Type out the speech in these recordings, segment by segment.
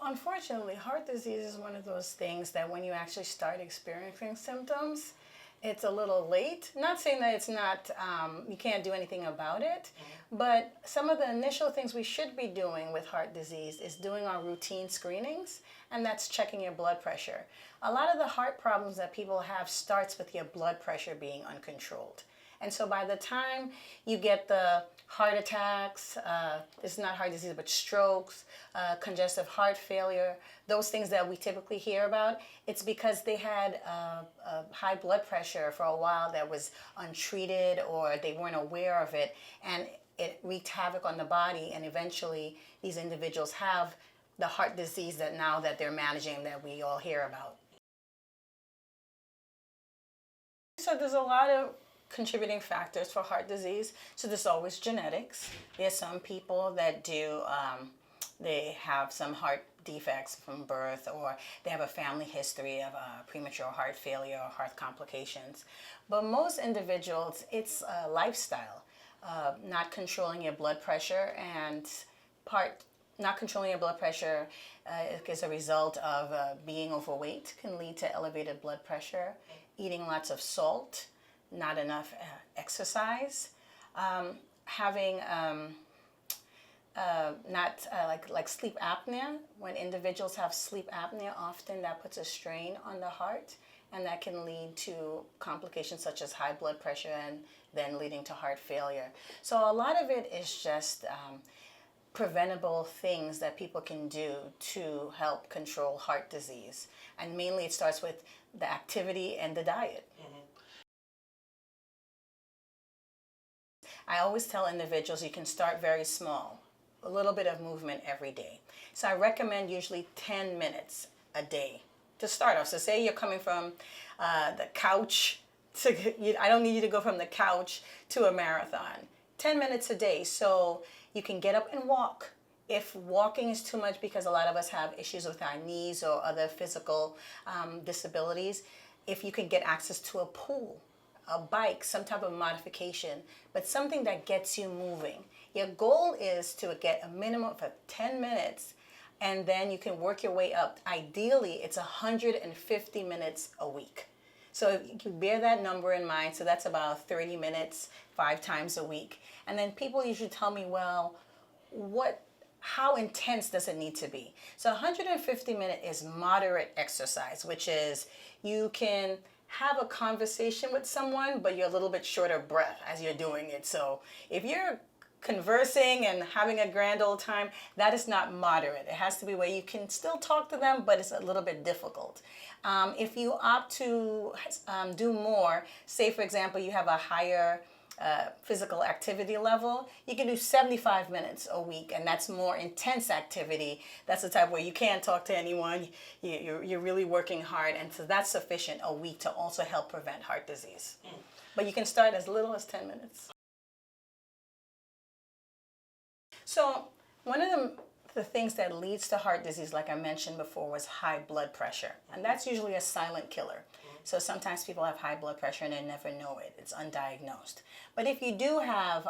unfortunately, heart disease is one of those things that when you actually start experiencing symptoms, it's a little late. Not saying that it's not, you can't do anything about it, but some of the initial things we should be doing with heart disease is doing our routine screenings, and that's checking your blood pressure. A lot of the heart problems that people have starts with your blood pressure being uncontrolled. And so by the time you get the heart attacks, it's not heart disease, but strokes, congestive heart failure, those things that we typically hear about, it's because they had high blood pressure for a while that was untreated or they weren't aware of it, and it wreaked havoc on the body, and eventually these individuals have the heart disease that now that they're managing that we all hear about. So there's a lot of contributing factors for heart disease. So there's always genetics. There's some people that do, they have some heart defects from birth, or they have a family history of premature heart failure or heart complications. But most individuals, it's a lifestyle, not controlling your blood pressure, and not controlling your blood pressure is a result of being overweight, can lead to elevated blood pressure, eating lots of salt, not enough exercise, having like sleep apnea. When individuals have sleep apnea, often that puts a strain on the heart, and that can lead to complications such as high blood pressure and then leading to heart failure. So a lot of it is just preventable things that people can do to help control heart disease. And mainly it starts with the activity and the diet. I always tell individuals you can start very small, a little bit of movement every day. So I recommend usually 10 minutes a day to start off. So say you're coming from the couch I don't need you to go from the couch to a marathon. 10 minutes a day, so you can get up and walk. If walking is too much, because a lot of us have issues with our knees or other physical disabilities, if you can get access to a pool, a bike, some type of modification, but something that gets you moving. Your goal is to get a minimum of 10 minutes, and then you can work your way up. Ideally, it's 150 minutes a week. So you can bear that number in mind. So that's about 30 minutes, 5 times a week. And then people usually tell me, well, how intense does it need to be? So 150 minutes is moderate exercise, which is you can have a conversation with someone, but you're a little bit short of breath as you're doing it. So if you're conversing and having a grand old time, that is not moderate. It has to be where you can still talk to them, but it's a little bit difficult. If you opt to do more, say for example, you have a higher physical activity level, you can do 75 minutes a week, and that's more intense activity. That's the type where you can't talk to anyone, you're really working hard, and so that's sufficient a week to also help prevent heart disease. But you can start as little as 10 minutes. So one of the things that leads to heart disease, like I mentioned before, was high blood pressure, and that's usually a silent killer. So sometimes people have high blood pressure and they never know it. It's undiagnosed. But if you do have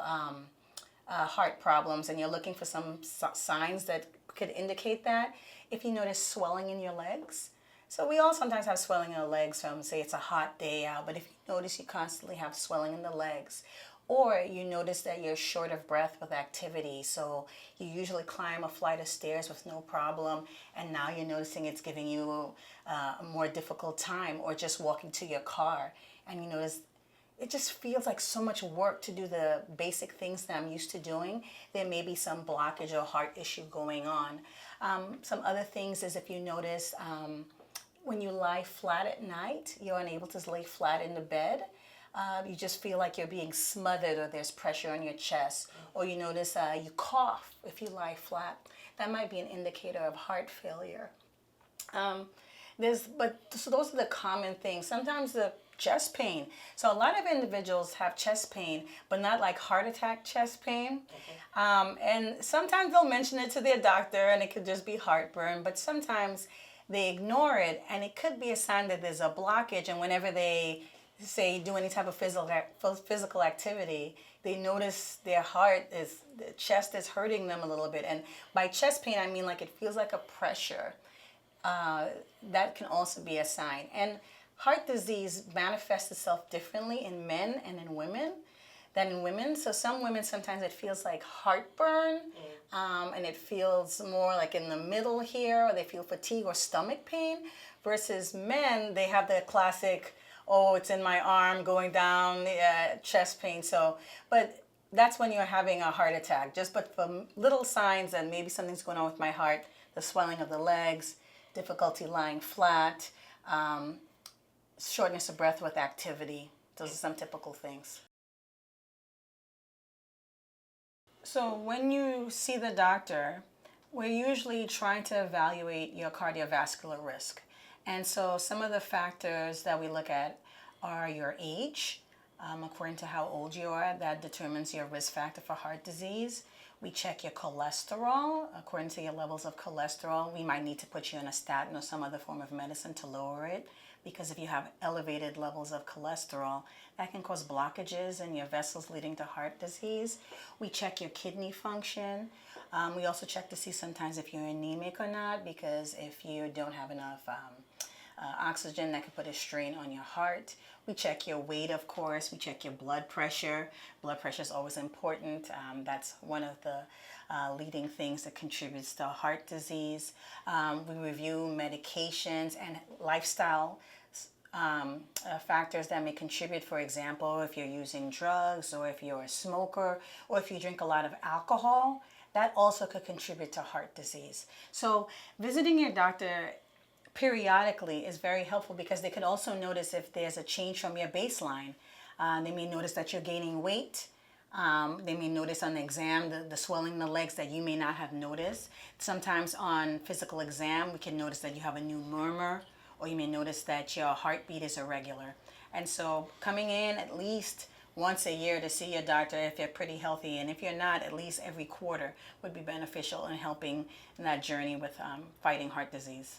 heart problems and you're looking for some signs that could indicate that, if you notice swelling in your legs, so we all sometimes have swelling in the legs from, say, it's a hot day out, but if you notice you constantly have swelling in the legs, or you notice that you're short of breath with activity, so you usually climb a flight of stairs with no problem, and now you're noticing it's giving you a more difficult time, or just walking to your car, and you notice it just feels like so much work to do the basic things that I'm used to doing, there may be some blockage or heart issue going on. Some other things is if you notice when you lie flat at night, you're unable to lay flat in the bed. You just feel like you're being smothered, or there's pressure on your chest, or you notice you cough if you lie flat. That might be an indicator of heart failure. So those are the common things. Sometimes the chest pain. So a lot of individuals have chest pain, but not like heart attack chest pain. And sometimes they'll mention it to their doctor, and it could just be heartburn, but sometimes they ignore it, and it could be a sign that there's a blockage, and whenever they say do any type of physical activity, they notice their the chest is hurting them a little bit. And by chest pain, I mean like it feels like a pressure. That can also be a sign. And heart disease manifests itself differently in men and in women than in women. So some women, sometimes it feels like heartburn, and it feels more like in the middle here, or they feel fatigue or stomach pain. Versus men, they have the classic, oh, it's in my arm going down, chest pain. So, but that's when you're having a heart attack. But for little signs that maybe something's going on with my heart, the swelling of the legs, difficulty lying flat, shortness of breath with activity. Those are some typical things. So when you see the doctor, we're usually trying to evaluate your cardiovascular risk. And so some of the factors that we look at are your age. According to how old you are, that determines your risk factor for heart disease. We check your cholesterol. According to your levels of cholesterol, we might need to put you on a statin or some other form of medicine to lower it, because if you have elevated levels of cholesterol, that can cause blockages in your vessels leading to heart disease. We check your kidney function. We also check to see sometimes if you're anemic or not, because if you don't have enough oxygen, that could put a strain on your heart. We check your weight, of course. We check your blood pressure. Blood pressure is always important. That's one of the leading things that contributes to heart disease. We review medications and lifestyle factors that may contribute. For example, if you're using drugs, or if you're a smoker, or if you drink a lot of alcohol, that also could contribute to heart disease. So visiting your doctor periodically is very helpful, because they could also notice if there's a change from your baseline. They may notice that you're gaining weight. They may notice on the exam the swelling in the legs that you may not have noticed. Sometimes on physical exam, we can notice that you have a new murmur, or you may notice that your heartbeat is irregular. And so coming in at least once a year to see your doctor if you're pretty healthy, and if you're not, at least every quarter would be beneficial in helping in that journey with fighting heart disease.